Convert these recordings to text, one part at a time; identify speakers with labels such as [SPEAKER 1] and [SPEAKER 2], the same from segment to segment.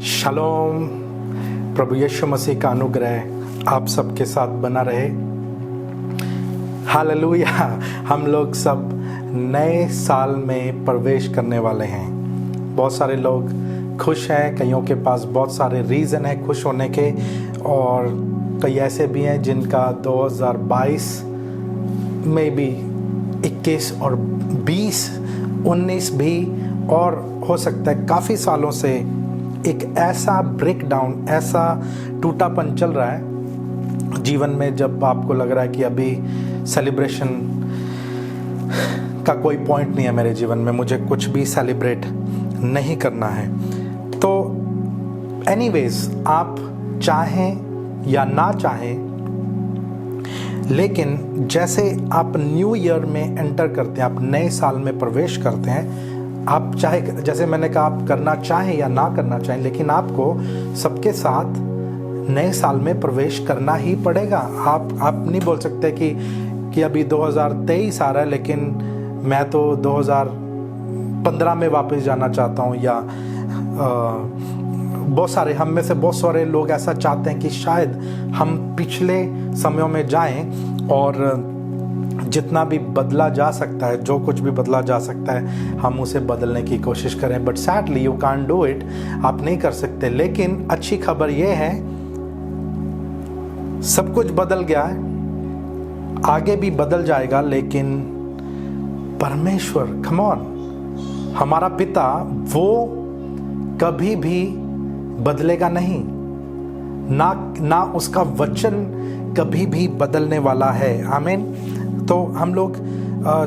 [SPEAKER 1] Shalom. प्रभु यीशु मसीह का अनुग्रह आप सबके साथ बना रहे। हालेलुया। हम लोग सब नए साल में प्रवेश करने वाले हैं। बहुत सारे लोग खुश हैं, कईयों के पास बहुत सारे रीज़न है खुश होने के, और कई ऐसे भी हैं जिनका 2022 में भी 21 और 20, 19 भी, और हो सकता है काफ़ी सालों से एक ऐसा ब्रेकडाउन, ऐसा टूटापन चल रहा है जीवन में, जब आपको लग रहा है कि अभी सेलिब्रेशन का कोई पॉइंट नहीं है मेरे जीवन में, मुझे कुछ भी सेलिब्रेट नहीं करना है। तो एनीवेज, आप चाहें या ना चाहें, लेकिन जैसे आप न्यू ईयर में एंटर करते हैं, आप नए साल में प्रवेश करते हैं, आप चाहे, जैसे मैंने कहा, आप करना चाहें या ना करना चाहें, लेकिन आपको सबके साथ नए साल में प्रवेश करना ही पड़ेगा। आप नहीं बोल सकते कि अभी 2023 आ रहा है लेकिन मैं तो 2015 में वापस जाना चाहता हूँ, या बहुत सारे, हम में से बहुत सारे लोग ऐसा चाहते हैं कि शायद हम पिछले समयों में जाएं और जितना भी बदला जा सकता है, जो कुछ भी बदला जा सकता है, हम उसे बदलने की कोशिश करें। But sadly you can't do it, आप नहीं कर सकते। लेकिन अच्छी खबर यह है, सब कुछ बदल गया है, आगे भी बदल जाएगा, लेकिन परमेश्वर, कम ऑन, हमारा पिता, वो कभी भी बदलेगा नहीं, ना उसका वचन कभी भी बदलने वाला है। आमीन। तो हम लोग,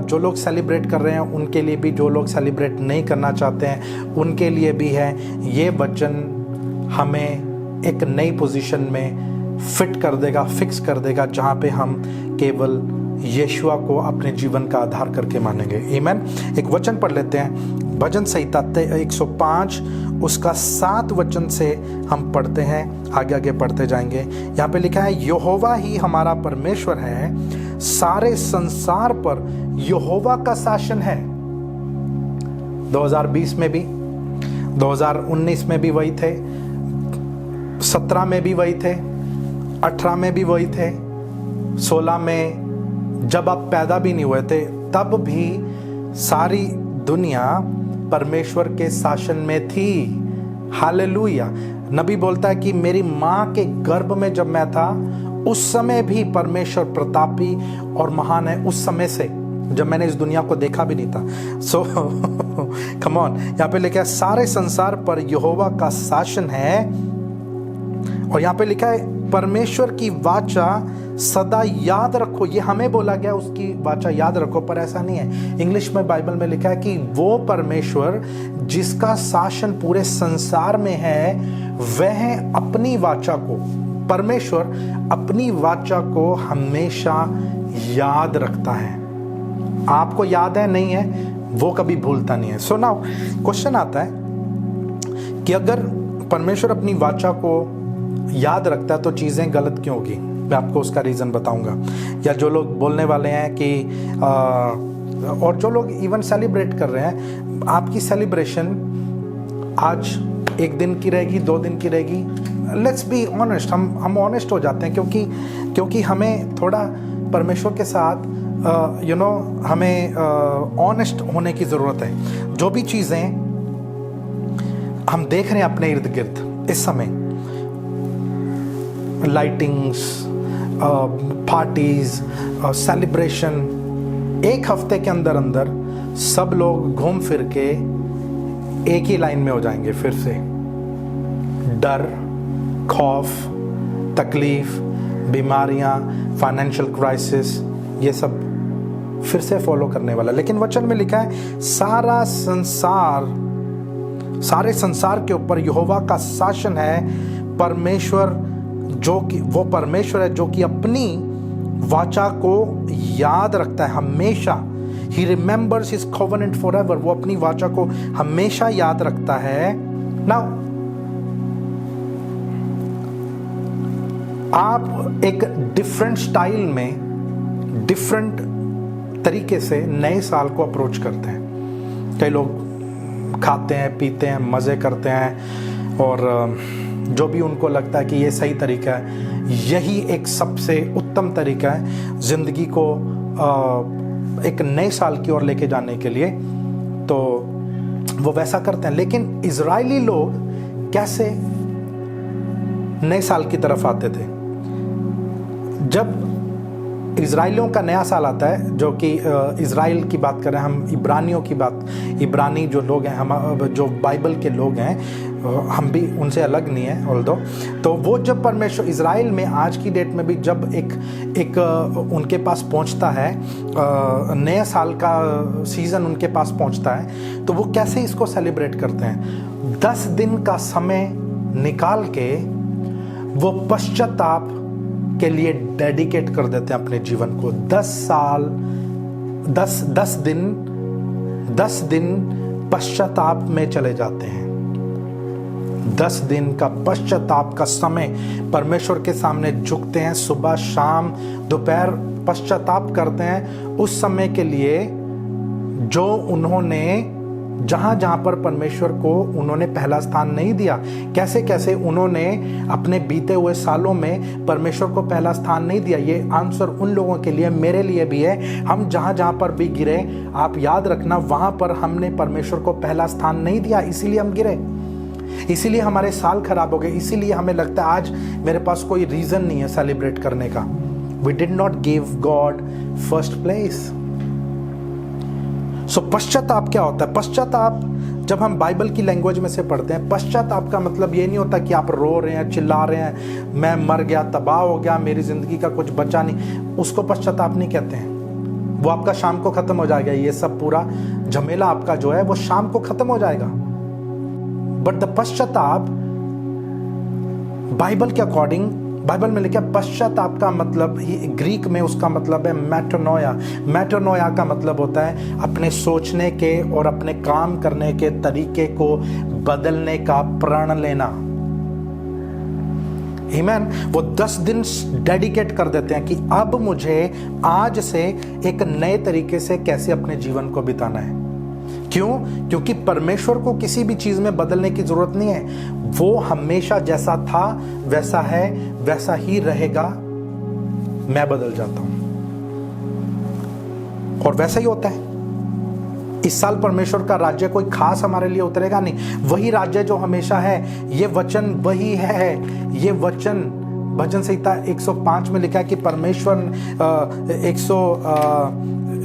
[SPEAKER 1] जो लोग सेलिब्रेट कर रहे हैं उनके लिए भी, जो लोग सेलिब्रेट नहीं करना चाहते हैं उनके लिए भी है, ये वचन हमें एक नई पोजीशन में फिट कर देगा, फिक्स कर देगा, जहाँ पे हम केवल यीशुआ को अपने जीवन का आधार करके मानेंगे। आमीन। एक वचन पढ़ लेते हैं, भजन संहिता 105 उसका 7 वचन से हम पढ़ते हैं, आगे पढ़ते जाएंगे। यहाँ पे लिखा है, यहोवा ही हमारा परमेश्वर है, सारे संसार पर यहोवा का शासन है। 2020 में भी, 2019 में भी वही थे, 17 में भी वही थे, 18 में भी वही थे, 16 में जब आप पैदा भी नहीं हुए थे तब भी सारी दुनिया परमेश्वर के शासन में थी। हालेलुया। नबी बोलता है कि मेरी माँ के गर्भ में जब मैं था, उस समय भी परमेश्वर प्रतापी और महान है, उस समय से जब मैंने इस दुनिया को देखा भी नहीं था। सो कम ऑन, यहाँ पे लिखा है सारे संसार पर यहोवा का शासन है, और यहाँ पे लिखा है परमेश्वर की वाचा सदा याद रखो। ये हमें बोला गया उसकी वाचा याद रखो, पर ऐसा नहीं है। इंग्लिश में बाइबल में लिखा है कि वो परमेश्वर जिसका शासन पूरे संसार में है, वह अपनी वाचा को, परमेश्वर अपनी वाचा को हमेशा याद रखता है। आपको याद है, नहीं है, वो कभी भूलता नहीं है। सो नाउ क्वेश्चन आता है कि अगर परमेश्वर अपनी वाचा को याद रखता है तो चीज़ें गलत क्यों होगी? मैं आपको उसका रीज़न बताऊंगा। या जो लोग बोलने वाले हैं कि और जो लोग इवन सेलिब्रेट कर रहे हैं, आपकी सेलिब्रेशन आज 1 दिन की रहेगी, 2 दिन की रहेगी। लेट्स बी ऑनेस्ट, हम ऑनेस्ट हो जाते हैं, क्योंकि हमें थोड़ा परमेश्वर के साथ हमें ऑनेस्ट होने की ज़रूरत है। जो भी चीज़ें हम देख रहे हैं अपने इर्द गिर्द इस समय, लाइटिंग्स, पार्टीज, सेलिब्रेशन, 1 हफ्ते के अंदर सब लोग घूम फिर के एक ही लाइन में हो जाएंगे फिर से। डर, खौफ, तकलीफ, बीमारियां, फाइनेंशियल क्राइसिस, ये सब फिर से फॉलो करने वाला। लेकिन वचन में लिखा है सारे संसार के ऊपर यहोवा का शासन है। परमेश्वर जो कि, वो परमेश्वर है जो कि अपनी वाचा को याद रखता है हमेशा। He remembers his covenant forever। वो अपनी वाचा को हमेशा याद रखता है। Now, आप एक डिफरेंट स्टाइल में, डिफरेंट तरीके से नए साल को अप्रोच करते हैं। कई लोग खाते हैं, पीते हैं, मज़े करते हैं, और जो भी उनको लगता है कि ये सही तरीका है, यही एक सबसे उत्तम तरीका है ज़िंदगी को एक नए साल की ओर लेके जाने के लिए, तो वो वैसा करते हैं। लेकिन इजरायली लोग कैसे नए साल की तरफ आते थे? जब इजराइलियों का नया साल आता है, जो कि इजराइल की बात करें हम, इब्रानियों की बात, इब्रानी जो लोग हैं, हम जो बाइबल के लोग हैं, हम भी उनसे अलग नहीं है ऑल्दो, तो वो जब परमेश्वर इजराइल में आज की डेट में भी जब एक उनके पास पहुंचता है, नया साल का सीज़न उनके पास पहुंचता है, तो वो कैसे इसको सेलिब्रेट करते हैं? 10 दिन का समय निकाल के वो पश्चाताप के लिए डेडिकेट कर देते हैं अपने जीवन को। 10 दिन पश्चाताप में चले जाते हैं। 10 दिन का पश्चाताप का समय परमेश्वर के सामने झुकते हैं, सुबह शाम दोपहर पश्चाताप करते हैं उस समय के लिए जो उन्होंने जहां पर परमेश्वर को उन्होंने पहला स्थान नहीं दिया। कैसे कैसे उन्होंने अपने बीते हुए सालों में परमेश्वर को पहला स्थान नहीं दिया। ये आंसर उन लोगों के लिए, मेरे लिए भी है। हम जहां पर भी गिरे, आप याद रखना, वहां पर हमने परमेश्वर को पहला स्थान नहीं दिया, इसीलिए हम गिरे, इसीलिए हमारे साल खराब हो गए, इसीलिए हमें लगता है आज मेरे पास कोई रीजन नहीं है सेलिब्रेट करने का। We did not give God first place. So पश्चाताप क्या होता है? पश्चाताप जब हम बाइबल की लैंग्वेज में से पढ़ते हैं, पश्चाताप का मतलब ये नहीं होता कि आप रो रहे हैं, चिल्ला रहे हैं, मैं मर गया, तबाह हो गया, मेरी जिंदगी का कुछ बचा नहीं, उसको पश्चाताप नहीं कहते हैं। वो आपका शाम को खत्म हो जाएगा, ये सब पूरा झमेला आपका जो है वो शाम को खत्म हो जाएगा। बट द पश्चाताप बाइबल के अकॉर्डिंग, बाइबल में लिखा पश्चाताप का मतलब ही ग्रीक में उसका मतलब है मेटानोया। मेटानोया का मतलब होता है अपने सोचने के और अपने काम करने के तरीके को बदलने का प्रण लेना। आमीन। वो 10 दिन डेडिकेट कर देते हैं कि अब मुझे आज से एक नए तरीके से कैसे अपने जीवन को बिताना है। क्यों? क्योंकि परमेश्वर को किसी भी चीज में बदलने की जरूरत नहीं है। वो हमेशा जैसा था वैसा है, वैसा ही रहेगा। मैं बदल जाता हूं और वैसा ही होता है। इस साल परमेश्वर का राज्य कोई खास हमारे लिए उतरेगा नहीं, वही राज्य जो हमेशा है। ये वचन वही है। ये वचन भजन संहिता 105 में लिखा है कि परमेश्वर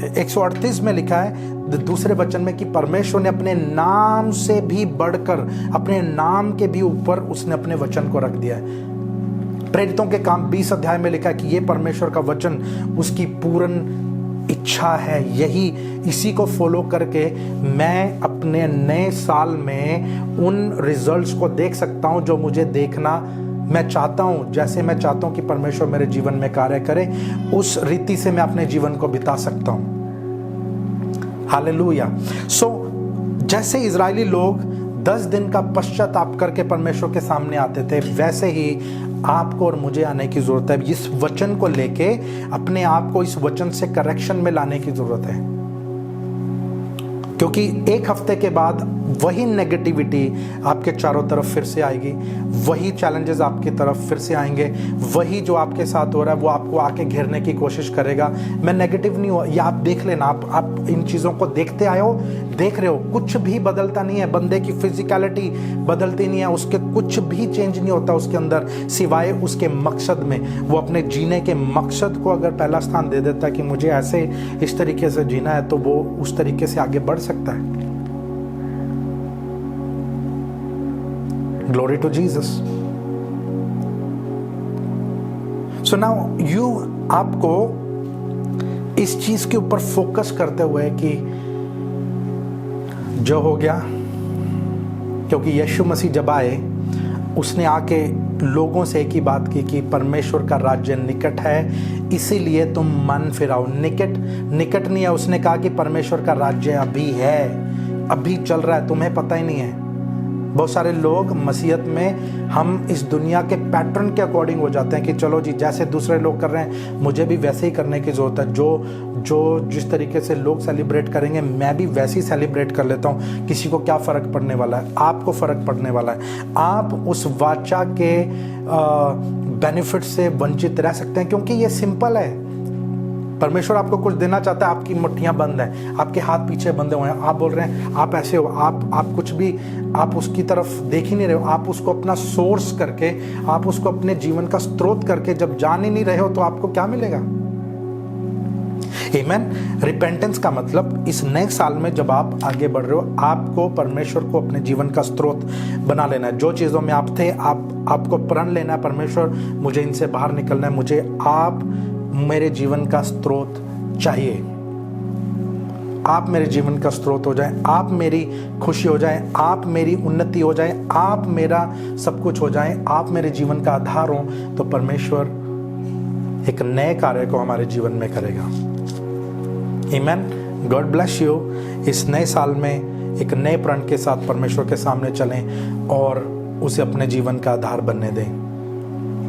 [SPEAKER 1] 138 में लिखा है दूसरे वचन में कि परमेश्वर ने अपने नाम से भी बढ़कर, अपने नाम के भी ऊपर उसने अपने वचन को रख दिया है। प्रेरितों के काम 20 अध्याय में लिखा है कि ये परमेश्वर का वचन उसकी पूर्ण इच्छा है। यही इसी को फॉलो करके मैं अपने नए साल में उन रिजल्ट्स को देख सकता हूं जो मुझे देखना मैं चाहता हूं। जैसे मैं चाहता हूं कि परमेश्वर मेरे जीवन में कार्य करे, उस रीति से मैं अपने जीवन को बिता सकता हूं। हालेलुया। सो जैसे इजरायली लोग 10 दिन का पश्चाताप करके परमेश्वर के सामने आते थे, वैसे ही आपको और मुझे आने की जरूरत है। इस वचन को लेके अपने आप को इस वचन से करेक्शन में लाने की जरूरत है, क्योंकि एक हफ्ते के बाद वही नेगेटिविटी आपके चारों तरफ फिर से आएगी, वही चैलेंजेस आपकी तरफ फिर से आएंगे, वही जो आपके साथ हो रहा है वो आपको आके घेरने की कोशिश करेगा। मैं नेगेटिव नहीं हूँ, ये आप देख लेना, आप इन चीज़ों को देखते आए हो, देख रहे हो, कुछ भी बदलता नहीं है। बंदे की फिजिकलिटी बदलती नहीं है, उसके कुछ भी चेंज नहीं होता उसके अंदर, सिवाय उसके मकसद में। वो अपने जीने के मकसद को अगर पहला स्थान दे देता है कि मुझे ऐसे इस तरीके से जीना है, तो वो उस तरीके से आगे बढ़ सकता है। Glory to Jesus. So now you, आपको इस चीज के ऊपर फोकस करते हुए कि जो हो गया, क्योंकि यीशु मसीह जब आए उसने आके लोगों से एक ही बात की कि परमेश्वर का राज्य निकट है, इसीलिए तुम मन फिराओ। निकट नहीं है, उसने कहा कि परमेश्वर का राज्य अभी है, अभी चल रहा है, तुम्हें पता ही नहीं है। बहुत सारे लोग मसीहत में हम इस दुनिया के पैटर्न के अकॉर्डिंग हो जाते हैं कि चलो जी जैसे दूसरे लोग कर रहे हैं मुझे भी वैसे ही करने की ज़रूरत है, जो जिस तरीके से लोग सेलिब्रेट करेंगे मैं भी वैसे ही सेलिब्रेट कर लेता हूँ। किसी को क्या फ़र्क पड़ने वाला है? आपको फ़र्क पड़ने वाला है। आप उस वाचा के बेनिफिट से वंचित रह सकते हैं, क्योंकि ये सिंपल है। परमेश्वर आपको कुछ देना चाहता है, आपकी मुट्ठियां बंद हैं, आपके हाथ पीछे बंधे हुए हैं, आप बोल रहे हैं आप ऐसे हो, आप कुछ भी, आप उसकी तरफ देख ही नहीं रहे हो। आप उसको अपना सोर्स करके, आप उसको अपने जीवन का स्रोत करके जब जान ही नहीं रहे हो तो आपको क्या मिलेगा? आमीन। रिपेंटेंस का मतलब इस नए साल में जब आप आगे बढ़ रहे हो, आपको परमेश्वर को अपने जीवन का स्रोत बना लेना है। जो चीज़ों में आप थे, आपको प्रण लेना है, परमेश्वर मुझे इनसे बाहर निकलना है, मुझे आप मेरे जीवन का स्रोत चाहिए। आप मेरे जीवन का स्रोत हो जाए, आप मेरी खुशी हो जाए, आप मेरी उन्नति हो जाए, आप मेरा सब कुछ हो जाए, आप मेरे जीवन का आधार हो, तो परमेश्वर एक नए कार्य को हमारे जीवन में करेगा। आमीन। God bless you. इस नए साल में एक नए प्रण के साथ परमेश्वर के सामने चलें और उसे अपने जीवन का आधार बनने दें।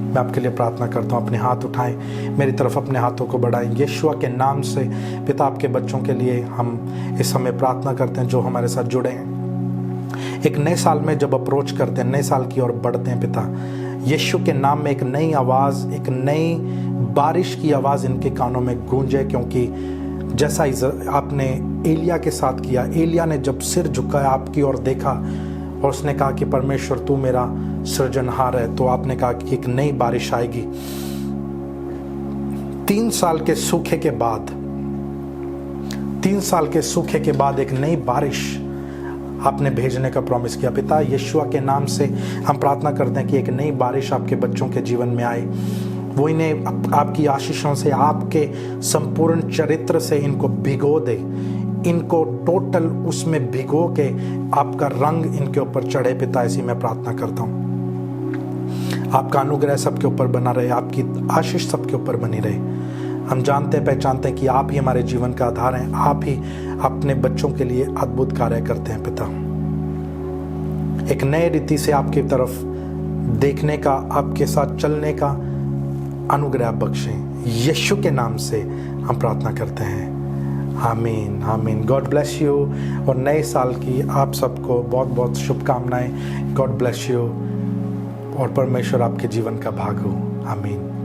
[SPEAKER 1] मैं आपके लिए प्रार्थना करता हूँ। अपने हाथ उठाएं, मेरी तरफ अपने हाथों को बढ़ाएं। यीशु के नाम से पिता, आपके बच्चों के लिए हम इस समय प्रार्थना करते हैं जो हमारे साथ जुड़े हैं। एक नए साल में जब अप्रोच करते हैं, नए साल की ओर बढ़ते हैं पिता, यीशु के नाम में एक नई आवाज़, एक नई बारिश की आवाज़ इनके कानों में गूंजे, क्योंकि जैसा आपने एलिया के साथ किया, एलिया ने जब सिर झुकाया आपकी ओर देखा और उसने कहा कि परमेश्वर तू मेरा सृजनहार है, तो आपने कहा कि एक नई बारिश आएगी। 3 साल के सूखे के बाद, 3 साल के सूखे के बाद एक नई बारिश आपने भेजने का प्रॉमिस किया। पिता, यीशु के नाम से हम प्रार्थना करते हैं कि एक नई बारिश आपके बच्चों के जीवन में आए। वो इन्हें आपकी आशीषों से, आपके संपूर्ण चरित्र से इनको भिगो दे, इनको टोटल उसमें भिगो के आपका रंग इनके ऊपर चढ़े। पिता, ऐसी मैं प्रार्थना करता हूँ। आपका अनुग्रह सबके ऊपर बना रहे, आपकी आशीष सबके ऊपर बनी रहे। हम जानते पहचानते हैं कि आप ही हमारे जीवन का आधार हैं, आप ही अपने बच्चों के लिए अद्भुत कार्य करते हैं। पिता, एक नए रीति से आपकी तरफ देखने का, आपके साथ चलने का अनुग्रह बख्शें। यीशु के नाम से हम प्रार्थना करते हैं। आमीन, आमीन। God bless you. और नए साल की आप सबको बहुत बहुत शुभकामनाएं। गॉड ब्लेस यू और परमेश्वर आपके जीवन का भाग हो। आमीन।